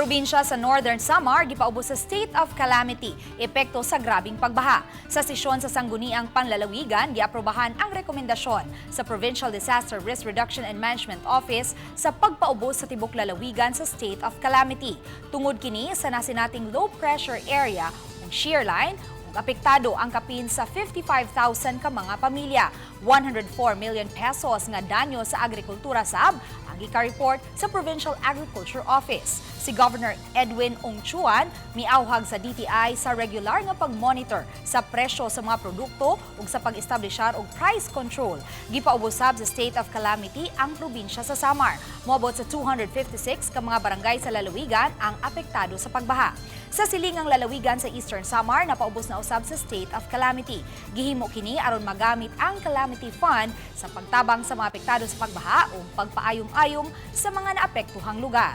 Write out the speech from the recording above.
Probinsya sa Northern Samar, gipaubos sa State of Calamity, epekto sa grabing pagbaha. Sa sesyon sa Sangguniang Panlalawigan, giaprobahan ang rekomendasyon sa Provincial Disaster Risk Reduction and Management Office sa pagpaubos sa tibok lalawigan sa State of Calamity. Tungod kini sa nasinating low pressure area o shear line, apektado ang kapin sa 55,000 ka mga pamilya. 104 million pesos nga danyo sa agrikultura sab ang ika-report sa Provincial Agriculture Office. Si Governor Edwin Ongchuan miauhag sa DTI sa regular nga pag-monitor sa presyo sa mga produkto ug sa pag-establishar og price control. Gipaubos sab sa State of Calamity ang probinsya sa Samar. Moabot sa 256 ka mga barangay sa lalawigan ang apektado sa pagbaha. Sa silingang lalawigan sa Eastern Samar, napaubos na usab sa State of Calamity. Gihimo kini aron magamit ang Calamity Fund sa pagtabang sa mga apektado sa pagbaha o pagpaayom-ayom sa mga naapektuhang lugar.